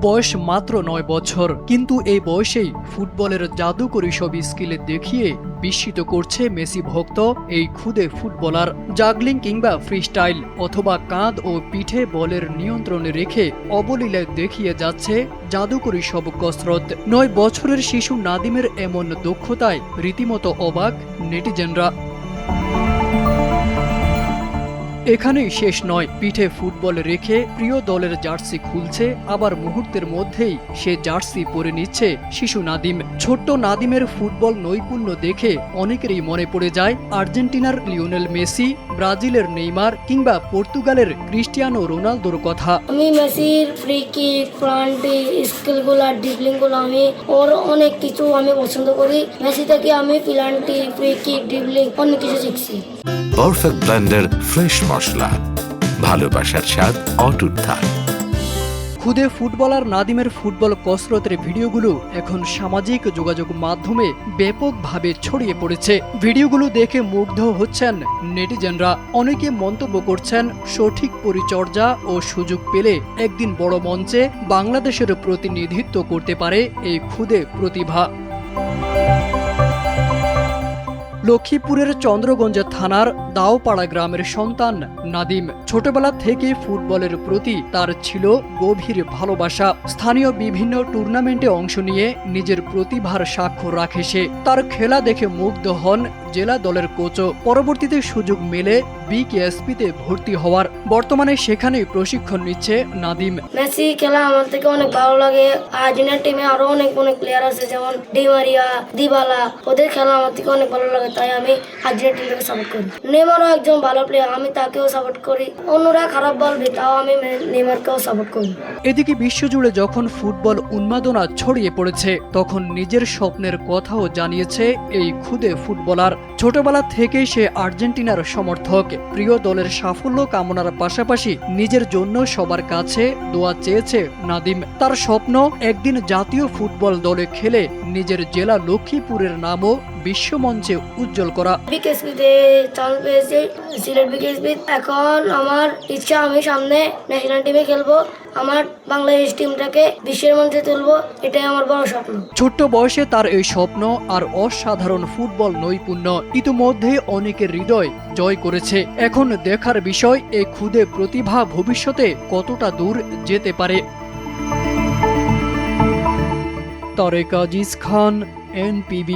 বয়স মাত্র ৯ বছর, কিন্তু এই বয়সেই ফুটবলের জাদুকরী সব স্কিলে দেখিয়ে বিস্মিত করছে মেসি ভক্ত এই খুদে ফুটবলার। জাগলিং কিংবা ফ্রিস্টাইল অথবা কাঁধ ও পিঠে বলের নিয়ন্ত্রণে রেখে অবলীলায় দেখিয়ে যাচ্ছে জাদুকরী সব কসরত। ৯ বছরের শিশু নাদিমের এমন দক্ষতায় রীতিমতো অবাক নেটিজেনরা। এখানেই শেষ নয়, পিঠে ফুটবল রেখে প্রিয় দলের জার্সি খুলছে, আবার মুহূর্তের মধ্যেই সে জার্সি পরে নিচ্ছে শিশু নাদিম। ছোট্ট নাদিমের ফুটবল নৈপুণ্য দেখে অনেকেরই মনে পড়ে যায় আর্জেন্টিনার লিওনেল মেসি, ব্রাজিলের নেইমার কিংবা পর্তুগালের ক্রিস্টিয়ানো রোনালদোর কথা। আমি মেসির ফ্রি কিক, ফ্রন্ট স্কিলগুলো, ড্রিবলিংগুলো আমি ওর অনেক কিছু আমি পছন্দ করি। মেসি থেকে আমি প্লান্টি, ফ্রি কিক, ড্রিবলিং অনেক কিছু শিখছি। পারফেক্ট ব্লেন্ডের ফ্রেশ মশলা, ভালোবাসার স্বাদ অটুট থাক। খুদে ফুটবলার নাদিমের ফুটবল কসরতের ভিডিওগুলো এখন সামাজিক যোগাযোগ মাধ্যমে ব্যাপকভাবে ছড়িয়ে পড়েছে। ভিডিওগুলো দেখে মুগ্ধ হচ্ছেন নেটিজেনরা। অনেকে মন্তব্য করছেন, সঠিক পরিচর্যা ও সুযোগ পেলে একদিন বড় মঞ্চে বাংলাদেশের প্রতিনিধিত্ব করতে পারে এই খুদে প্রতিভা। লক্ষ্মীপুরের চন্দ্রগঞ্জ থানার দাওপাড়া গ্রামের সন্তান নাদিম। ছোটবেলা থেকে ফুটবলের প্রতি তার ছিল গভীর ভালোবাসা। স্থানীয় বিভিন্ন টুর্নামেন্টে অংশ নিয়ে নিজের প্রতিভার স্বাক্ষর রাখে সে। তার খেলা দেখে মুগ্ধ হন জেলা দলের কোচও। পরবর্তীতে সুযোগ মেলে বিকেএসপিতে ভর্তি হওয়ার। বর্তমানে সেখানেই প্রশিক্ষণ নিচ্ছে নাদিম। মেসি খেলা আমার থেকে অনেক ভালো লাগে। আর্জেন্টিনার টিমে আরো অনেক প্লেয়ার আছে, যেমন ডি মারিয়া, দিবালা। ওদের খেলা আমার থেকে অনেক ভালো লাগে, তাই আমি আর্জেন্টিনা টিমকে সাপোর্ট করি। নেইমারও একজন ভালো প্লেয়ার, আমি তাকেও সাপোর্ট করি। অন্যরা খারাপ বলবে, তাও আমি নেইমারকেও সাপোর্ট করি। এদিকে বিশ্বজুড়ে যখন ফুটবল উন্মাদনা ছড়িয়ে পড়েছে, তখন নিজের স্বপ্নের কথাও জানিয়েছে এই খুদে ফুটবলার। ছোটবেলা থেকেই সে আর্জেন্টিনার সমর্থক। প্রিয় দলের সাফল্য কামনার পাশাপাশি নিজের জন্য সবার কাছে দোয়া চেয়েছে নাদিম। তার স্বপ্ন একদিন জাতীয় ফুটবল দলে খেলে নিজের জেলা লক্ষ্মীপুরের নামও বিশ্বমঞ্চে উজ্জ্বল করা। বিকেএসপিতে চান্স পেয়েছি, সিলেট বিকেএসপি। এখন আমার ইচ্ছা আমি সামনে ন্যাশনাল টিমে খেলবো, আমার বাংলাদেশ টিমটাকে বিশ্বের মঞ্চে তুলবো, এটাই আমার বড় স্বপ্ন। ছোট্ট বয়সে তার এই স্বপ্ন আর অসাধারণ ফুটবল নৈপুণ্য ইতিমধ্যে অনেকের হৃদয় জয় করেছে। এখন দেখার বিষয় এই খুদে প্রতিভা ভবিষ্যতে কতটা দূর যেতে পারে। তারেক আজিজ খান, NPB।